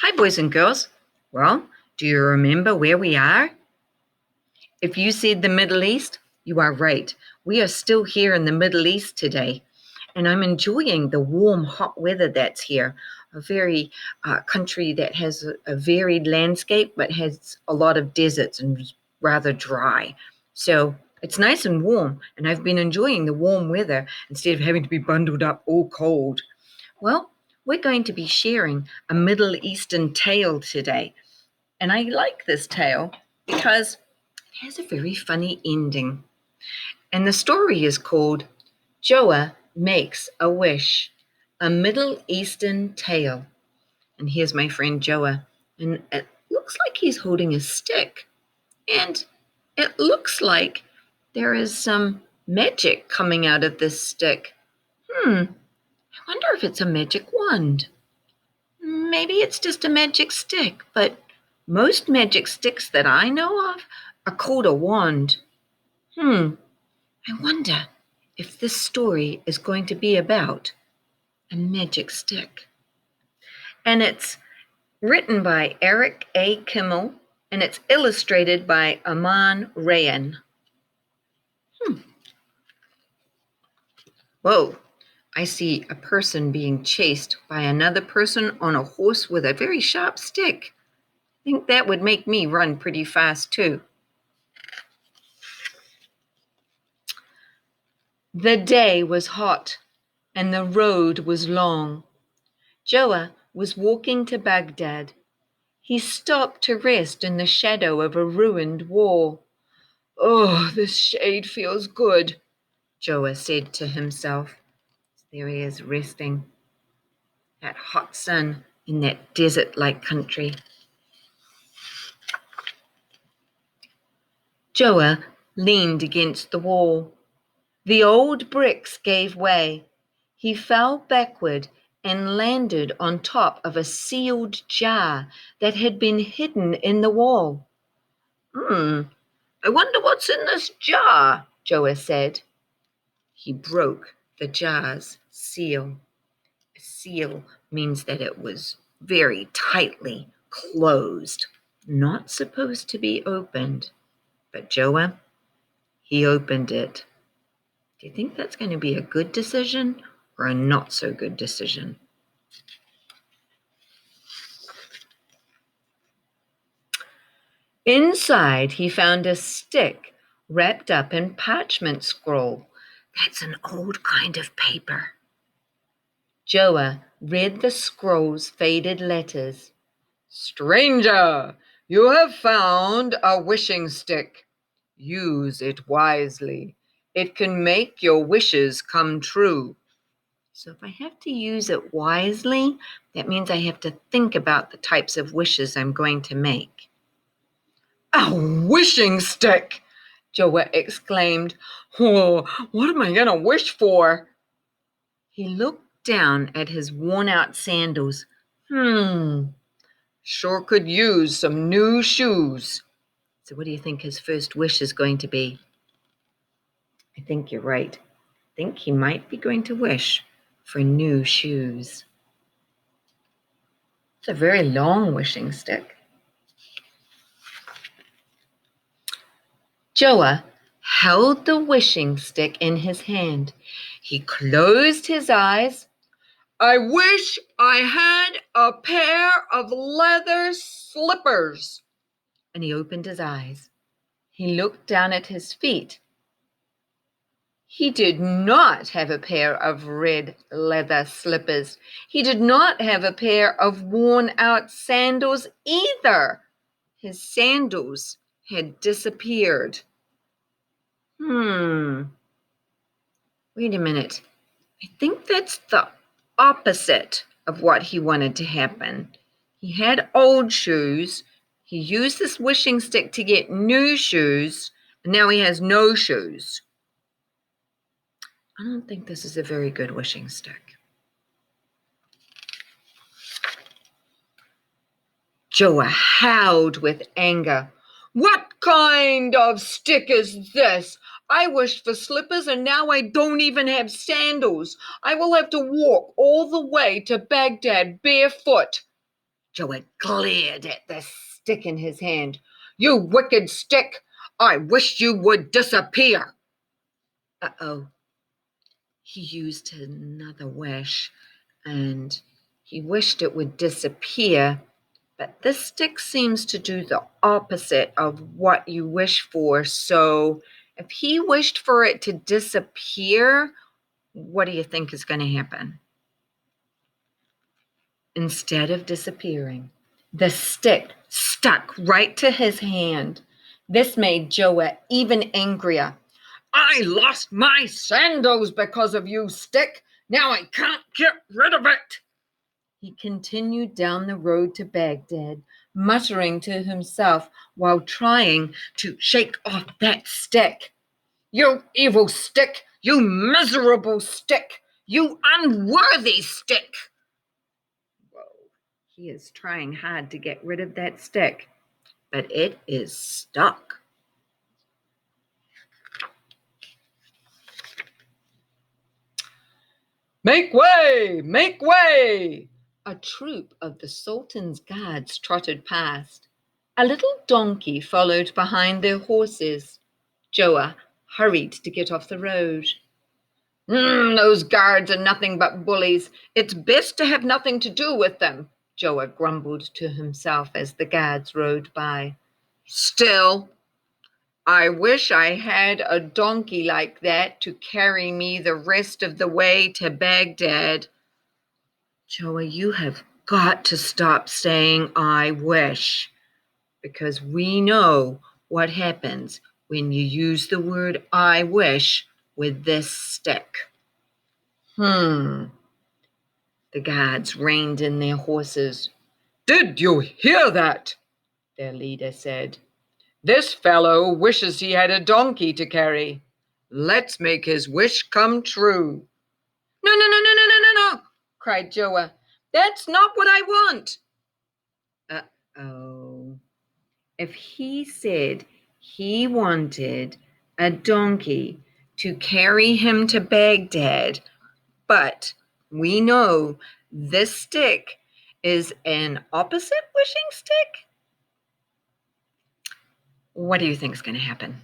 Hi, boys and girls. Well, do you remember where we are? If you said the Middle East, you are right. We are still here in the Middle East today, and I'm enjoying the warm, hot weather that's here. A very country that has a varied landscape, but has a lot of deserts and rather dry. So it's nice and warm, and I've been enjoying the warm weather instead of having to be bundled up all cold. Well, we're going to be sharing a Middle Eastern tale today. And I like this tale because it has a very funny ending. And the story is called Joha Makes a Wish, a Middle Eastern tale. And here's my friend Joha. And it looks like he's holding a stick. And it looks like there is some magic coming out of this stick. I wonder if it's a magic wand. Maybe it's just a magic stick, but most magic sticks that I know of are called a wand. I wonder if this story is going to be about a magic stick. And it's written by Eric A. Kimmel, and it's illustrated by Aman Rayan. Whoa, I see a person being chased by another person on a horse with a very sharp stick. I think that would make me run pretty fast too. The day was hot and the road was long. Joha was walking to Baghdad. He stopped to rest in the shadow of a ruined wall. Oh, this shade feels good, Joha said to himself. There he is resting. That hot sun in that desert-like country. Joha leaned against the wall. The old bricks gave way. He fell backward and landed on top of a sealed jar that had been hidden in the wall. I wonder what's in this jar, Joha said. He broke the jar's seal. A seal means that it was very tightly closed, not supposed to be opened. But Joha, he opened it. Do you think that's going to be a good decision or a not so good decision? Inside, he found a stick wrapped up in parchment scroll. That's an old kind of paper. Joha read the scroll's faded letters. Stranger, you have found a wishing stick. Use it wisely. It can make your wishes come true. So if I have to use it wisely, that means I have to think about the types of wishes I'm going to make. A wishing stick, Joha exclaimed. Oh, what am I going to wish for? He looked down at his worn-out sandals. Sure could use some new shoes. So what do you think his first wish is going to be? I think you're right. I think he might be going to wish for new shoes. It's a very long wishing stick. Joha held the wishing stick in his hand. He closed his eyes. I wish I had a pair of leather slippers. And he opened his eyes. He looked down at his feet. He did not have a pair of red leather slippers. He did not have a pair of worn-out sandals either. His sandals had disappeared. Wait a minute. I think that's the opposite of what he wanted to happen. He had old shoes. He used this wishing stick to get new shoes, and now he has no shoes. I don't think this is a very good wishing stick. Joha howled with anger. What kind of stick is this? I wished for slippers and now I don't even have sandals. I will have to walk all the way to Baghdad barefoot. Joha glared at the stick in his hand. "You wicked stick! I wish you would disappear." Uh-oh. He used another wish, and he wished it would disappear, but this stick seems to do the opposite of what you wish for. So if he wished for it to disappear, what do you think is going to happen? Instead of disappearing, the stick stuck right to his hand. This made Joha even angrier. "I lost my sandals because of you, stick. Now I can't get rid of it." He continued down the road to Baghdad, muttering to himself while trying to shake off that stick. "You evil stick! You miserable stick! You unworthy stick!" Whoa, he is trying hard to get rid of that stick, but it is stuck. "Make way! Make way!" A troop of the Sultan's guards trotted past. A little donkey followed behind their horses. Joha hurried to get off the road. Those guards are nothing but bullies. It's best to have nothing to do with them," Joha grumbled to himself as the guards rode by. "Still, I wish I had a donkey like that to carry me the rest of the way to Baghdad." Joha, you have got to stop saying "I wish," because we know what happens when you use the word "I wish" with this stick. The guards reined in their horses. "Did you hear that?" their leader said. "This fellow wishes he had a donkey to carry. Let's make his wish come true." "No, no, no, no, no, no, no, no," cried Joha. "That's not what I want." Uh-oh. If he said he wanted a donkey to carry him to Baghdad, but we know this stick is an opposite wishing stick, what do you think is going to happen?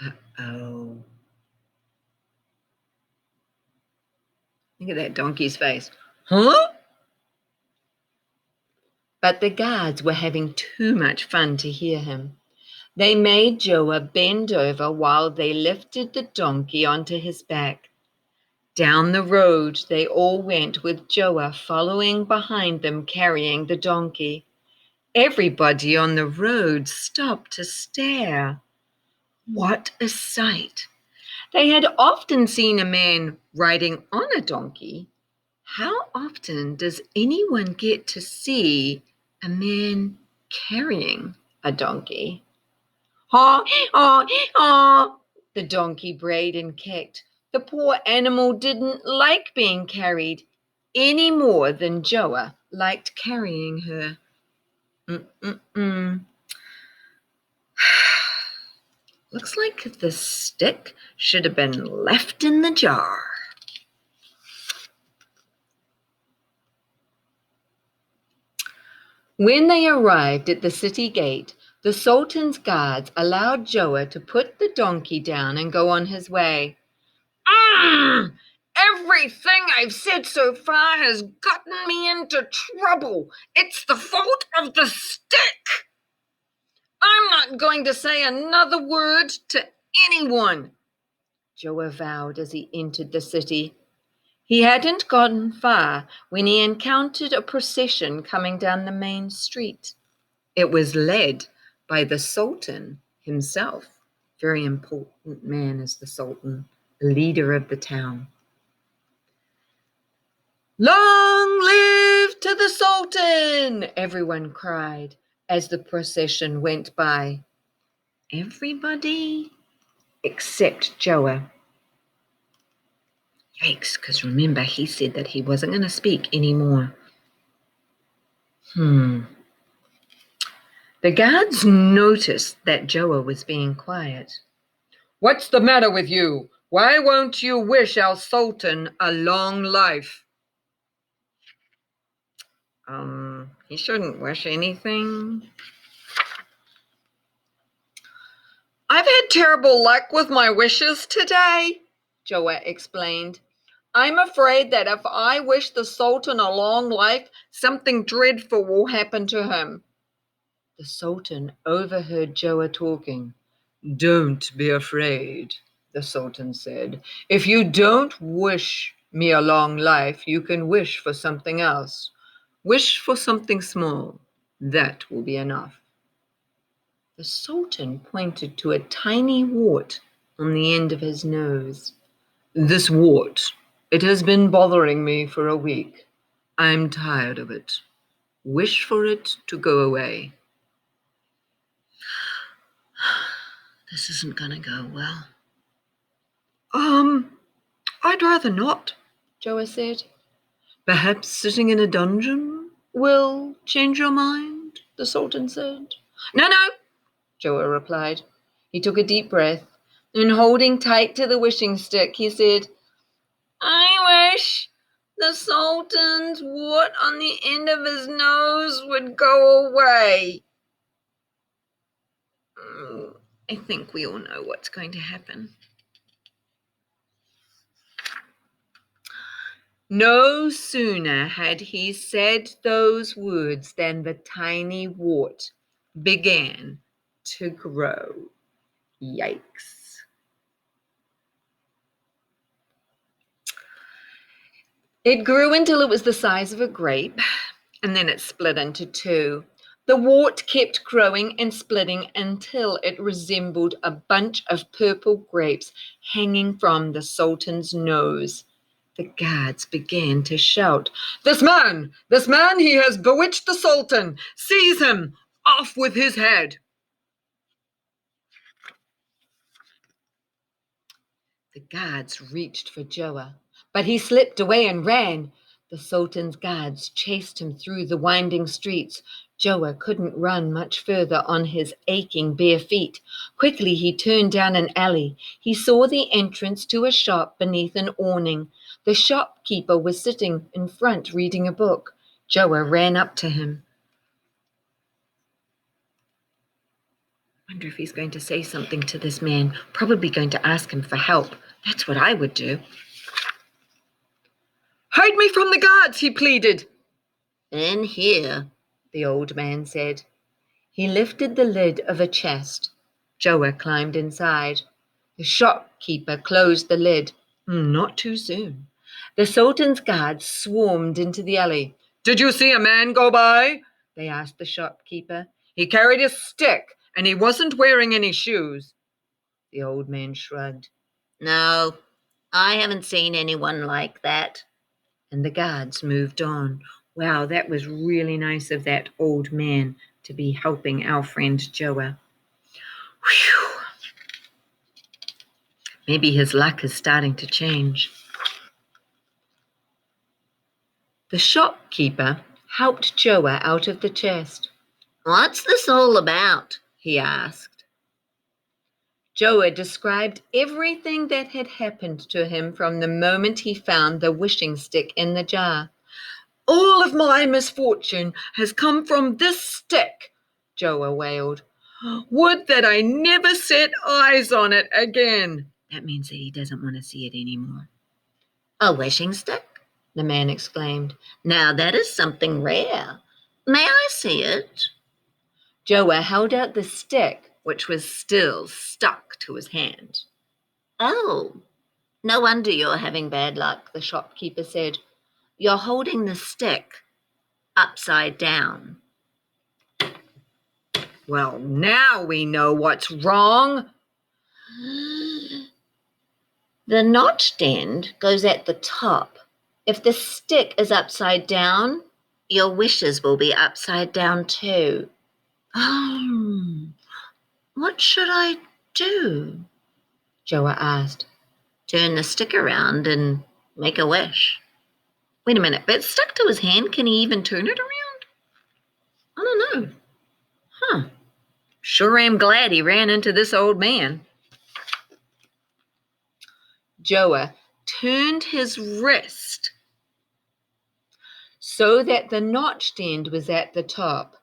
Uh-oh. Look at that donkey's face. Huh? But the guards were having too much fun to hear him. They made Joha bend over while they lifted the donkey onto his back. Down the road they all went with Joha following behind them carrying the donkey. Everybody on the road stopped to stare. What a sight! They had often seen a man riding on a donkey. How often does anyone get to see a man carrying a donkey? "Haw, haw, haw!" The donkey brayed and kicked. The poor animal didn't like being carried any more than Joha liked carrying her. Looks like the stick should have been left in the jar. When they arrived at the city gate, the Sultan's guards allowed Joha to put the donkey down and go on his way. Everything I've said so far has gotten me into trouble. It's the fault of the stick. I'm not going to say another word to anyone," Joha vowed as he entered the city. He hadn't gotten far when he encountered a procession coming down the main street. It was led by the Sultan himself. Very important man is the Sultan, leader of the town. "Long live to the Sultan!" everyone cried as the procession went by. Everybody except Joha. Yikes, because remember, he said that he wasn't going to speak anymore. The guards noticed that Joha was being quiet. "What's the matter with you? Why won't you wish our Sultan a long life?" He shouldn't wish anything. I've had terrible luck with my wishes today, Joha explained. I'm afraid that if I wish the Sultan a long life, something dreadful will happen to him. The Sultan overheard Joha talking. Don't be afraid, the Sultan said. If you don't wish me a long life, you can wish for something else. Wish for something small. That will be enough. The Sultan pointed to a tiny wart on the end of his nose. This wart, it has been bothering me for a week. I'm tired of it. Wish for it to go away. This isn't going to go well. I'd rather not, Joha said. Perhaps sitting in a dungeon will change your mind, the Sultan said. No, Joha replied. He took a deep breath, and holding tight to the wishing stick, he said, I wish the Sultan's wart on the end of his nose would go away. I think we all know what's going to happen. No sooner had he said those words than the tiny wart began to grow. Yikes. It grew until it was the size of a grape, and then it split into two. The wart kept growing and splitting until it resembled a bunch of purple grapes hanging from the Sultan's nose. The guards began to shout, This man, he has bewitched the Sultan. Seize him, off with his head. The guards reached for Joha, but he slipped away and ran. The Sultan's guards chased him through the winding streets. Joha couldn't run much further on his aching bare feet. Quickly he turned down an alley. He saw the entrance to a shop beneath an awning. The shopkeeper was sitting in front reading a book. Joha ran up to him. I wonder if he's going to say something to this man, probably going to ask him for help. That's what I would do. Hide me from the guards, he pleaded. In here, the old man said. He lifted the lid of a chest. Joha climbed inside. The shopkeeper closed the lid. Not too soon. The Sultan's guards swarmed into the alley. Did you see a man go by? They asked the shopkeeper. He carried a stick, and he wasn't wearing any shoes. The old man shrugged. No, I haven't seen anyone like that. And the guards moved on. Wow, that was really nice of that old man to be helping our friend Joha. Whew. Maybe his luck is starting to change. The shopkeeper helped Joha out of the chest. What's this all about? He asked. Joha described everything that had happened to him from the moment he found the wishing stick in the jar. All of my misfortune has come from this stick, Joha wailed. Would that I never set eyes on it again. That means that he doesn't want to see it anymore. A wishing stick? The man exclaimed. Now that is something rare. May I see it? Joha held out the stick, which was still stuck to his hand. Oh, no wonder you're having bad luck, the shopkeeper said. You're holding the stick upside down. Well, now we know what's wrong. The notched end goes at the top. If the stick is upside down, your wishes will be upside down too. What should I do? Joha asked. Turn the stick around and make a wish. Wait a minute, but it's stuck to his hand. Can he even turn it around? I don't know. Sure am glad he ran into this old man. Joha turned his wrist so that the notched end was at the top.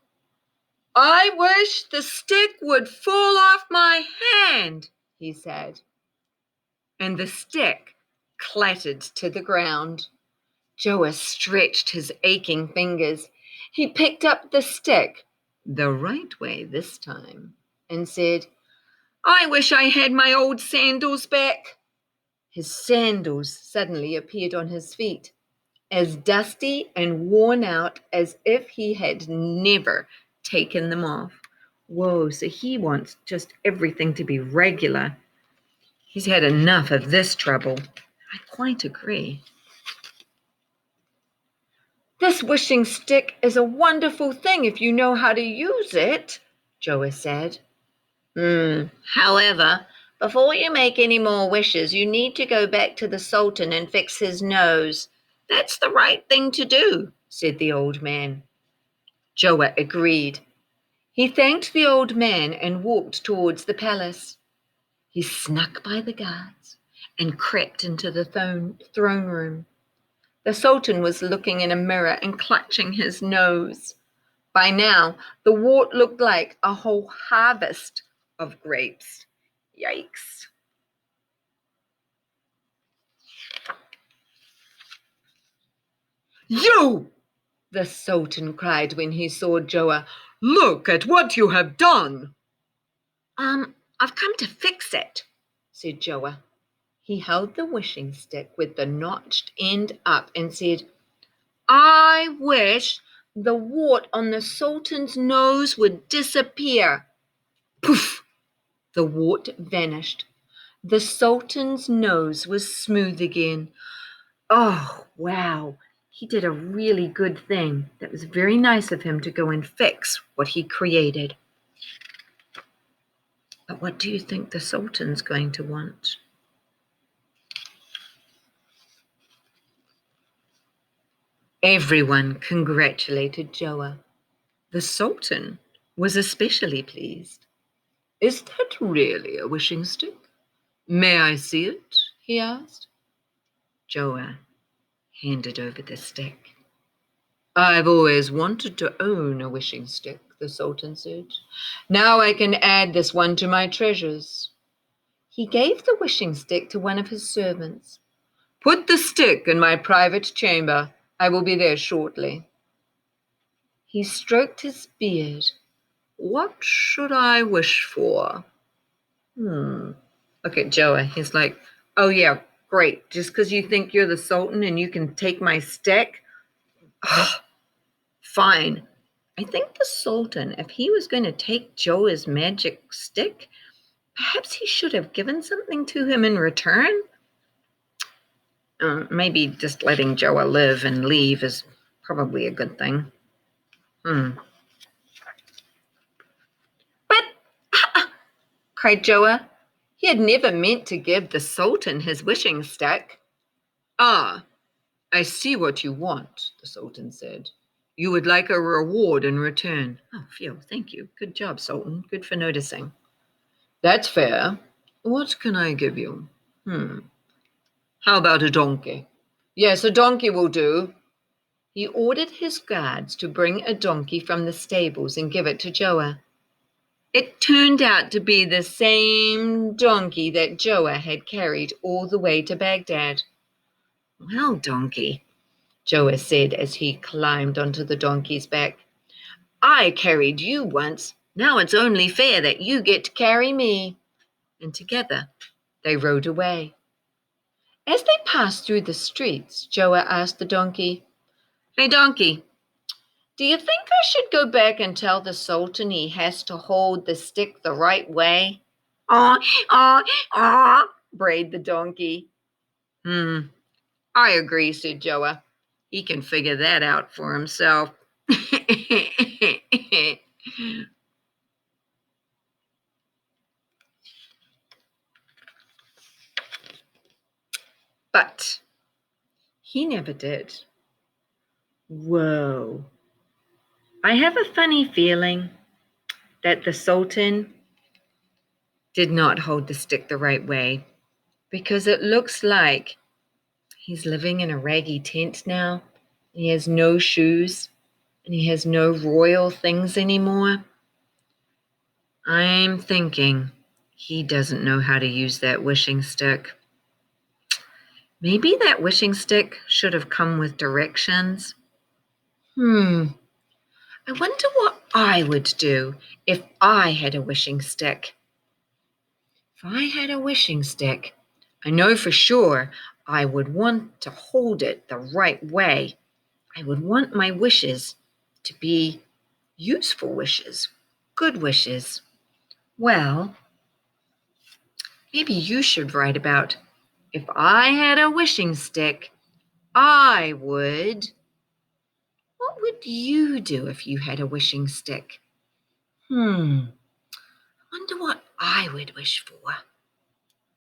"I wish the stick would fall off my hand," he said. And the stick clattered to the ground. Joha stretched his aching fingers. He picked up the stick, the right way this time, and said, "I wish I had my old sandals back." His sandals suddenly appeared on his feet, as dusty and worn out as if he had never taken them off. Whoa, so he wants just everything to be regular. He's had enough of this trouble. I quite agree. "This wishing stick is a wonderful thing if you know how to use it," Joha said. However, before you make any more wishes, you need to go back to the Sultan and fix his nose. That's the right thing to do," said the old man. Joha agreed. He thanked the old man and walked towards the palace. He snuck by the guards and crept into the throne room. The Sultan was looking in a mirror and clutching his nose. By now, the wart looked like a whole harvest of grapes. Yikes. "You!" the Sultan cried when he saw Joha. "Look at what you have done." I've come to fix it," said Joha. He held the wishing stick with the notched end up and said, "I wish the wart on the Sultan's nose would disappear." Poof! The wart vanished. The Sultan's nose was smooth again. Oh, wow. He did a really good thing. That was very nice of him to go and fix what he created. But what do you think the Sultan's going to want? Everyone congratulated Joha. The Sultan was especially pleased. "Is that really a wishing stick? May I see it?" he asked. Joha handed over the stick. "I've always wanted to own a wishing stick," the Sultan said. "Now I can add this one to my treasures." He gave the wishing stick to one of his servants. "Put the stick in my private chamber. I will be there shortly." He stroked his beard. "What should I wish for?" Look at Joha. He's like, "Oh yeah, great. Just because you think you're the Sultan and you can take my stick? Fine." I think the Sultan, if he was going to take Joha's magic stick, perhaps he should have given something to him in return. Maybe just letting Joha live and leave is probably a good thing. But, cried Joha, he had never meant to give the Sultan his wishing stick. "Ah, I see what you want," the Sultan said. "You would like a reward in return." "Oh, phew, thank you. Good job, Sultan. Good for noticing." "That's fair. What can I give you?" "How about a donkey?" "Yes, a donkey will do." He ordered his guards to bring a donkey from the stables and give it to Joha. It turned out to be the same donkey that Joha had carried all the way to Baghdad. "Well, donkey," Joha said as he climbed onto the donkey's back, "I carried you once. Now it's only fair that you get to carry me." And together they rode away. As they passed through the streets, Joha asked the donkey, "Hey, donkey, do you think I should go back and tell the Sultan he has to hold the stick the right way?" "Ah, ah, ah," brayed the donkey. I agree," said Joha. "He can figure that out for himself." But he never did. Whoa. I have a funny feeling that the Sultan did not hold the stick the right way, because it looks like he's living in a raggy tent now He has no shoes, and he has no royal things anymore. I'm thinking he doesn't know how to use that wishing stick. Maybe that wishing stick should have come with directions. I wonder what I would do if I had a wishing stick. If I had a wishing stick, I know for sure I would want to hold it the right way. I would want my wishes to be useful wishes, good wishes. Well, maybe you should write about if I had a wishing stick, I would. What would you do if you had a wishing stick? Wonder what I would wish for.